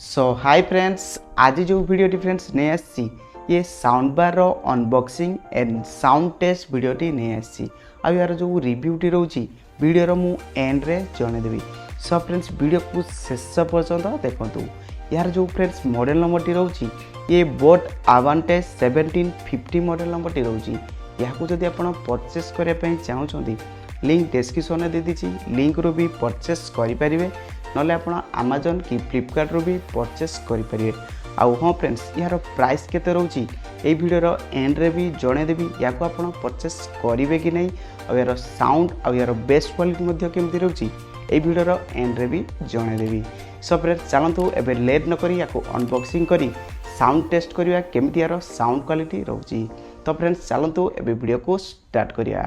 सो hi friends, आज जो video friends नहीं आसी ये साउंड बार रो अनबॉक्सिंग एंड साउंड टेस्ट वीडियोटी नहीं आसी आ यार जो रिव्यूटी रोची वीडियो रो मु एंड रे जणेदेवी। सो फ्रेंड्स वीडियो को शेष पर्यंत देखंतु। यार जो फ्रेंड्स मॉडल नंबर टी रोची ये बोट आवांटेज 1750 मॉडल नंबर टी रोची। यहाँ जदि आप परचेस करने चाहते लिंक डिस्क्रिप्शन दे दीची, लिंक रू भी परचेस करें ना आप अमेजन कि फ्लिपकार्ट रू भी परचेस करें। आउ हाँ फ्रेंड्स, यार प्राइस केते रोची ये वीडियो एंड रे भी जणेदेवी। या आप परचेस करेंगे कि नहीं, और यार साउंड और यार बेस्ट क्वालिटी केमती रोची ये वीडियो एंड रे भी जणेदेवी। सो फ्रेंड्स चलतु एबे लेट न करी याको अनबॉक्सिंग करी साउंड टेस्ट करिया केमती यार साउंड क्वालिटी रोची। तो फ्रेंड्स चलतु एबे वीडियो को स्टार्ट करिया।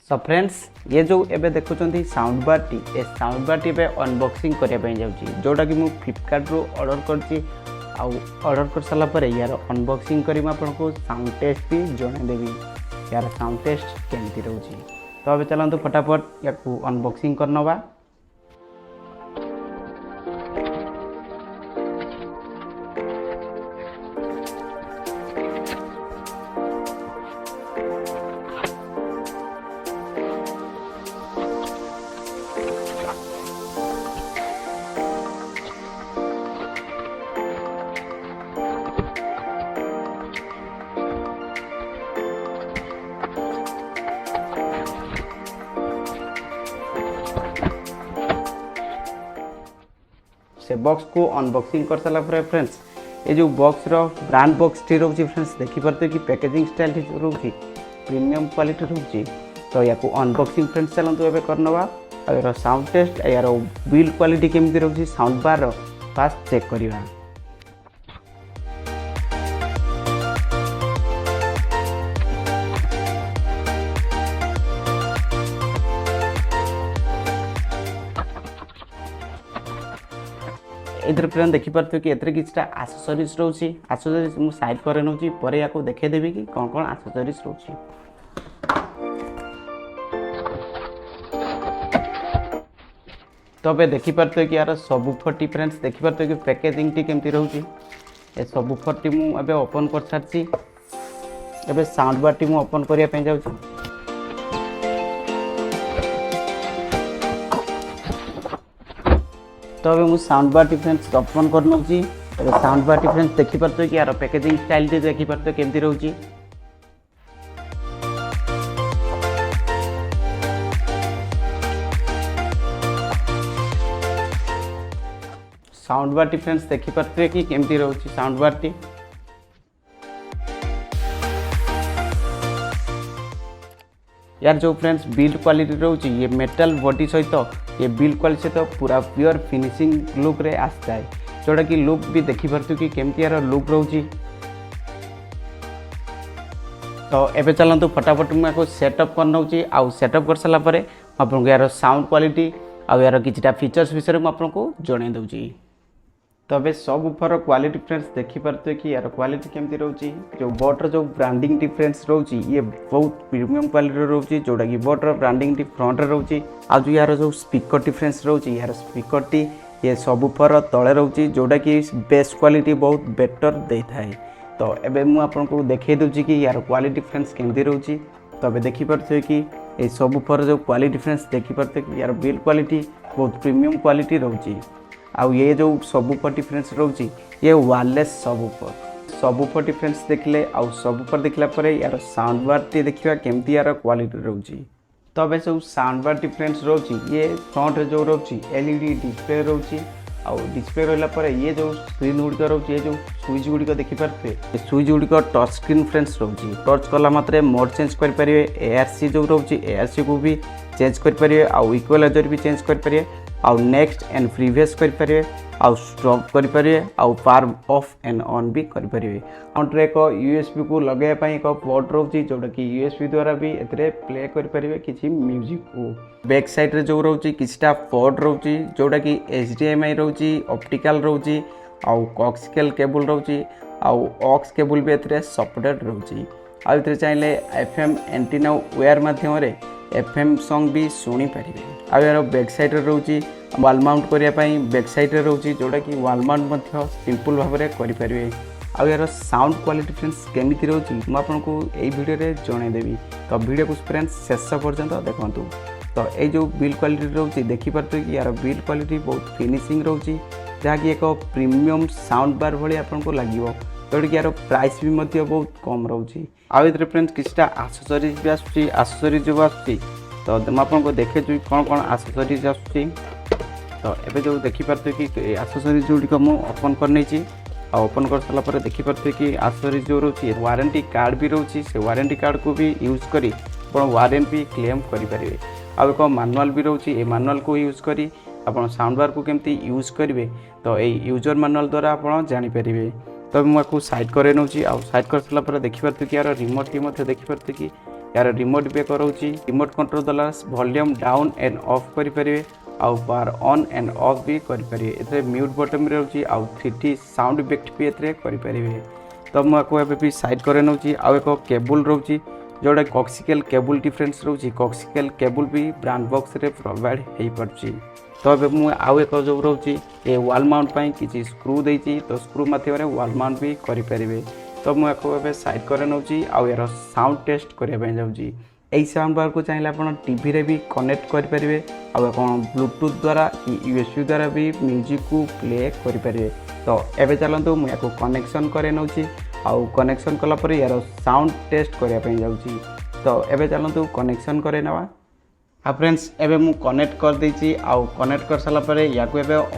सो फ्रेंड्स ये जो एबे देखुचंती साउंड बार टी ए साउंड बार टी अनबॉक्सिंग करिया पई जाउची, जोटा कि मु फ्लिपकार्ट रो ऑर्डर करची। आउ ऑर्डर कर साला पर यार अनबॉक्सिंग करी मैं आपको साउंड टेस्ट भी जणे देबी यार साउंड टेस्ट केमती रहउची। तो अब चलंतु फटाफट याको अनबॉक्सिंग करनवा। से बॉक्स को अनबॉक्सिंग कर सारा पर फ्रेंड्स ये जो बॉक्स रो ब्रांड बॉक्स टी रोची फ्रेंड्स देखि परते कि पैकेजिंग स्टाइल टी रोची प्रीमियम क्वालिटी रोची। तो या को अनबॉक्सिंग फ्रेंड्स चलंतु एबे करनवा। और यार साउंड टेस्ट यार बिल्ड क्वालिटी केमती रोची साउंड बार रो फास्ट चेक करिवा। इधर फ्रेंड देखी पार्थे कि एथरे किछटा एक्सेसरीज रोची। एक्सेसरीज मु साइड करे नउची परे याको देखे देबी कि कोन कोन एक्सेसरीज रोची। तबे देखी पार्थे कि यार सबवूफर टी फ्रेंड्स देखी पार्थे कि पैकेजिंग टी केमती रहउची। ए सबवूफर टी मु एबे ओपन कर सारची। एबे साउंड बार टी मु ओपन करिया पे जाउची। तो अबे मु sound bar T friends open कर नउची। एबे साउंड बार टी फ्रेंड्स देखि परतो कि यार पैकेजिंग स्टाइल टी देखि परतो केमती रहउची। साउंड बार टी फ्रेंड्स देखि परतो कि केमती रहउची साउंड बार टी। यार जो फ्रेंड्स बिल्ड क्वालिटी रोची ये मेटल बॉडी सहित ये बिल्ड क्वालिटी सहित पूरा प्योर फिनिशिंग लुक रे आसता है, जोटा कि लुक भी देखि परतु कि केमती यार लुक रोची। तो एबे चलंतु फटाफट मैं को सेटअप कर नउची। आउ सेटअप कर साला परे आपन यार साउंड क्वालिटी आ यार किछटा फीचर्स विषय में आपन जणे दउची। तो अबे सबवूफर क्वालिटी फ्रेंड्स देखि पारते कि यार क्वालिटी केमती रोची। जो बोटर जो ब्रांडिंग टी फ्रेंड्स रोची ये बहुत प्रीमियम क्वालिटी रोची, जोटा कि बोटर ब्रांडिंग टी फ्रंट रे रोची। आ जो यार जो स्पीकर टी फ्रेंड्स रोची यार स्पीकर टी ये सबवूफर तळे रोची, जोटा कि बेस्ट क्वालिटी बहुत बेटर दे थाए। तो एबे मु आपनको देखै दउची कि यार क्वालिटी फ्रेंड्स केमती रोची। तो अबे देखि पारते कि ये सबवूफर जो क्वालिटी फ्रेंड्स देखि पारते कि यार बिल्ड क्वालिटी बहुत प्रीमियम क्वालिटी रोची। आउ ये जो सबवूफर टी फ्रेंड्स रोची ये वायरलेस सबवूफर टी फ्रेंड्स देखले आउ सबवूफर देखला परे यार साउंड बार टी देखिबा केमती यार क्वालिटी रोची। तो अब सब साउंड बार टी फ्रेंड्स रोची ये फ्रंट रे जो रोची एलईडी डिस्प्ले रोची। आउ डिस्प्ले रहला परे ये जो स्क्रीन गुडी रोची ये जो स्विच गुडी देखि पारते ये स्विच गुडी टच स्क्रीन फ्रेंड्स रोची। टच कला मात्रे मोड चेंज कर परिवे, एआरसी जो रोची एआरसी को भी चेंज कर परिवे, आउ इक्वलाइजर भी चेंज कर परिवे, आउ नेक्स्ट एंड प्रीवियस कर परिवे, आउ स्टॉप कर परिवे, आउ पावर ऑफ एंड ऑन भी कर परिवे। फ्रंट रे एक यूएसबी को लगाय पई एक पोर्ट रोची, जोटा कि यूएसबी द्वारा भी एतरे प्ले कर परिवे किछि म्यूजिक को। बैक साइड रे जो रोची किछटा पोर्ट रोची, जोटा कि एचडीएमआई रोची, ऑप्टिकल रोची, आउ कोक्सियल केबल रोची, आउ ऑक्स केबल भी एतरे सपोर्टेड रोची। आउ चाहिए FM एंटीना वेयर माध्यम FM सॉन्ग भी शुणी पारे। आ यार बैक साइड रोचे वाल माउंट करने बैक साइड रोचे जोटा कि वाल माउंट सिंपल भाव में करें। आ यार साउंड क्वालिटी फ्रेंड्स केमी रोचे मुझे यही भिडियो जनईदेवी। तो वीडियो को फ्रेंड्स शेष पर्यंत देखूँ। तो ये जो बिल क्वालिटी रोचे देखिपे कि यार बिल क्वालिटी बहुत फिनिशिंग रोचे जहाँकि एक प्रीमियम साउंड बार भाई आपको लगे जोटा कि यार प्राइस भी बहुत कम रोचे। आउ फ्रेंड्स किसी आसेसरीज भी आसूँ आसेसरीज जो आसूँ तो मुझे देखे कौन कौन आसेसरीज आसूँ। तो ये जो देखिपे कि आसेसरीज जोड़िक मुझे ओपन कर ओपन कर सारापर देखिपे कि आसेसरीज जो रोचे वारंटी कार्ड भी रोचे से वारंटी कार्ड को भी यूज करी वारंटी क्लेम करेंगे। आउ एक मानुआल भी रोचे ये मानुआल को यूज करी आप साउंड बार को केमती यूज करेंगे तो ये यूजर मानुआल द्वारा आप जानीपर। तो मुझे साइड कर नौची आउ साइड कर सारापर देखिपे कि यार रिमोट टी देखिपे कि यार रिमोट भी एक रोचे रिमोट कंट्रोल द्वारा वॉल्यूम डाउन एंड ऑफ करेंगे आउ पावर ऑन एंड ऑफ भी करेंगे। ये म्यूट बटन रोचे आउ 3D साउंड इफेक्ट भी ये करेंगे। तो मुझे भी साइड कर नौची आउ एक केबल रोचे जोड़ा कॉक्सिकल केबल डिफरेंस रोचे कॉक्सिकल केबल भी ब्रांड बॉक्स रे प्रोवाइड हो पार्टी। तो अब मुझे आउ एक जो रोचे ये वाल माउंट किसी स्क्रू देती तो स्क्रू माध्यम वाल माउंट भी करेंगे। तो मुझे साइड कर नौची आउ यार साउंड टेस्ट करने जाऊँगी। यही साउंड बार को चाहिए आप टीवी रे भी कनेक्ट करेंगे आउ ब्लूटूथ द्वारा USB द्वारा भी म्यूजिक को प्ले करेंगे। तो एवं चलते मुझे कनेक्शन कर नौची आउ कनेक्शन कलापर यार साउंड टेस्ट करने जाऊँगी। तो एवं चलते कनेक्शन कर नवा। हाँ फ्रेंड्स एवं मु कनेक्ट कर देती आउ कनेक्ट कर सारापर या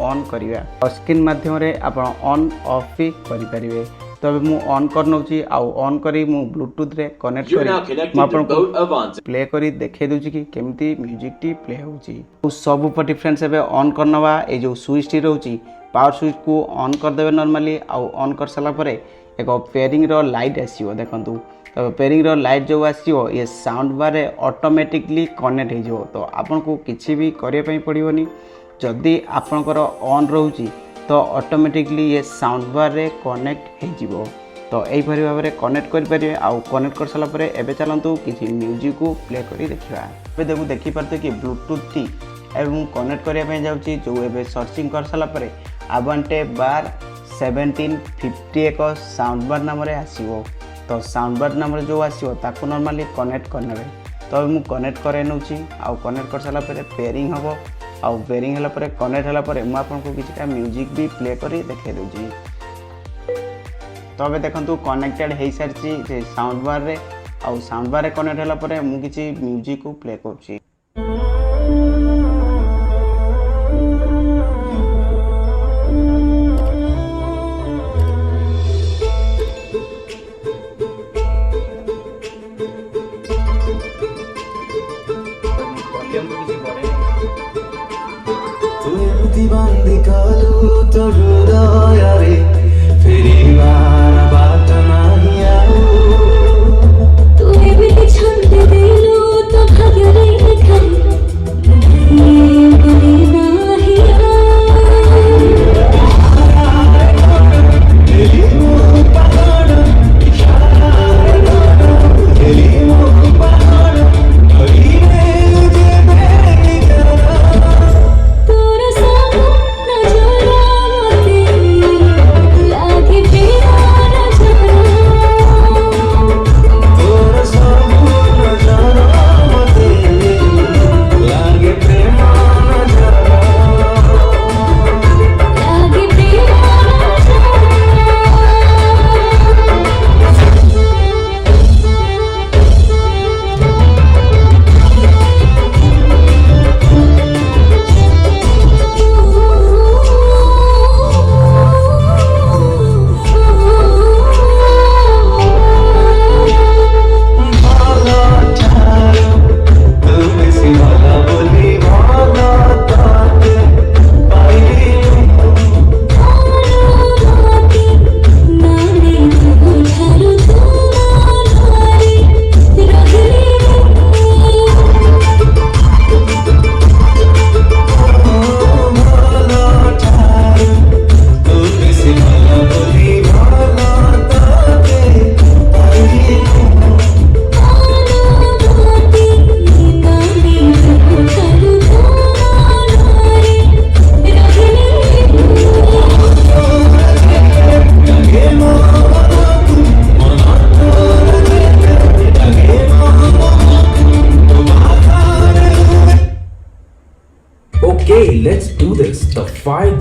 ऑन करवा स्क्रीन माध्यम आप ऑन ऑफ भी करेंगे। तो अब मु ऑन कर नौची आउ ऑन करी मु ब्लूटूथ रे कनेक्ट करी प्ले करी देखे दूची कि केमती म्यूजिक टी प्ले होची। सब पटी फ्रेंड्स एबे ऑन करनवा ए जो स्विच टी रहउची पावर स्विच को ऑन कर देबे नॉर्मली आउ ऑन कर साला परे एक पेयरिंग रो लाइट आसीओ देखंतु। तो पेयरिंग रो लाइट जो आसीओ ये साउंड बार रे ऑटोमेटिकली कनेक्ट हो जो। तो आपन को किछि भी करिया पई पड़िबोनी जदी आपनकर ऑन रहउची तो ऑटोमेटिकली ये साउंड बार रे कनेक्ट हो। तो यही भाव में कनेक्ट करेंगे आउ कनेक्ट कर सारापर एवं चलतु किसी म्यूजिक को प्ले कर देखा। देखो देखिपे कि ब्लूटूथ टी एवं कनेक्ट करने जाऊँगी जो एवं सर्चिंग कर सारापर आवांटे बार 1750 एक साउंड बार नाम आसो। तो साउंड बार नाम जो आसो ताको नॉर्मली कनेक्ट करने। तो मुझे कनेक्ट कर नौची आउ कनेक्ट कर सारापर पेयरिंग हम आउ पेयरिंग है कनेक्ट है मुझे आपको किसी म्यूजिक भी प्ले कर देखे दूँगी। तो अब देखो कनेक्टेड हो सारी साउंड बार रे आउ साउंड बार रे कनेक्ट है मुझे किसी म्यूजिक को प्ले कर।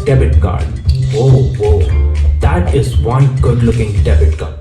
debit card. Oh, whoa, that is one good looking debit card.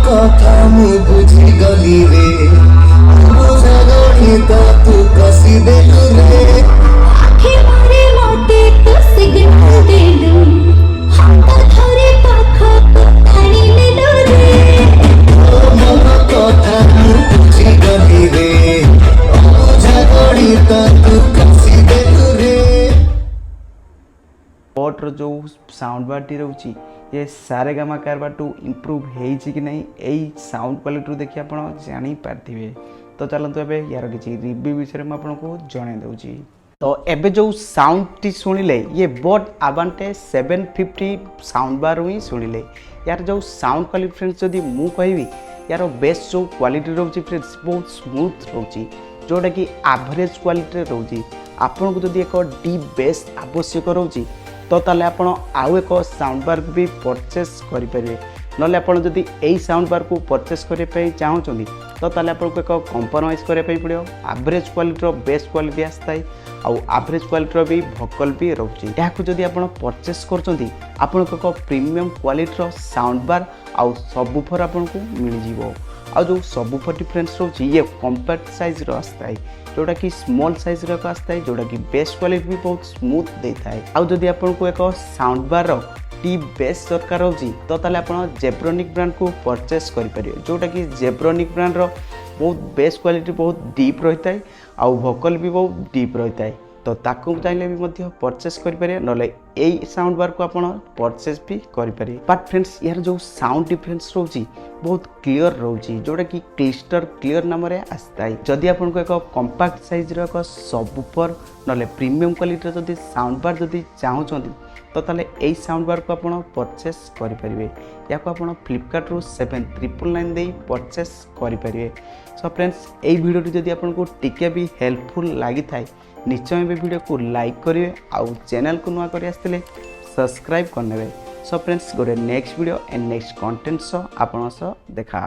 କଥା ମୁଁ ବୁଝିଗଲି ରେ ବୁଝା ଗଣିତ ତୁ କଷିଦେଲୁ ରେ ଆଖିରେ ମୋତେ ତୁ ସିଗ୍ନାଲ ଦେଲୁ ହାତ ଧରି ପାଖକୁ ଟାଣି ନେଲୁ ରେ ମନ କଥା ମୁଁ ବୁଝିଗଲି ରେ ବୁଝା ଗଣିତ ତୁ କଷିଦେଲୁ ରେ बॉट रो जो साउंड बार रोचे ये सारे गामा कारबार टू इम्प्रूव होती कि नहीं यही साउंड क्वालिटी देखिए आप जापारे तो चलते एवं यार किसी रिव्यू विषय में आपको जन दूँ तो एबे जो साउंड टी शुणिले ये बोट आवांटे 750 साउंड बार ही शुणिले यार जो साउंड क्वालिटी फ्रेंड्स जदि मु कहबी यार बेस्ट जो क्वालिटी रोचे फ्रेंड्स बहुत स्मूथ रोचे जोटा कि एवरेज क्वालिटी रोचे आपन को जदि एक डीप बेस आवश्यक रोचे तो ताले आपण आउ एक साउंड बार भी परचेस करें ना आप यही साउंड बार को परचेस करने चाहूँगी तो ताले आपको एक कंप्रोमाइज करने पड़ो एवरेज क्वालिटी बेस्ट क्वालिटी आसता है आउ एवरेज क्वालिटी भी भोकल भी रोचे यहाँ जदि आप परचेस कर प्रीमियम क्वालिटी साउंड बार आउ सबवूफर आपको मिल आ जो सबवूफर डिफरेंस रोचे ये कॉम्पैक्ट साइज आसता है जोटा कि स्मॉल साइज आसता है जोटा कि बेस्ट क्वालिटी भी बहुत स्मूथ देता है आउ जदि आपको एक साउंड बार टी बेस दरकार होची तो ताले आपण जेब्रोनिक ब्रांड को परचेस करें जोटा कि जेब्रोनिक ब्रांड रो बहुत बेस्ट क्वालिटी बहुत डीप रहता है आउ भोकल भी बहुत डीप रहता है तो ताकू चाहिए भी मध्य परचेस करें ना यही साउंड बार को आपण परचेस भी करें बट फ्रेंड्स यार जो साउंड डिफरेंस रोची बहुत क्लियर रोची जोटा कि क्लिस्टर क्लियर नाम आसता है जदि आपको एक कंपैक्ट साइज रो एक सबवूफर ना प्रीमियम क्वालिटी जदि साउंड बार जदि चाहूँगी तो ताले यही साउंड बार को आपण परचेस करें या आप फ्लिपकार्ट रू 7999 दे परचेस करें सो फ्रेंड्स यही वीडियो जदि आपको टिके भी हेल्पफुल लगी था निश्चय भी वीडियो को लाइक करेंगे आउ चैनल को नुआ कर आसते सब्सक्राइब करने सो फ्रेंड्स गोटे next video and next content सह आपन सह देखा।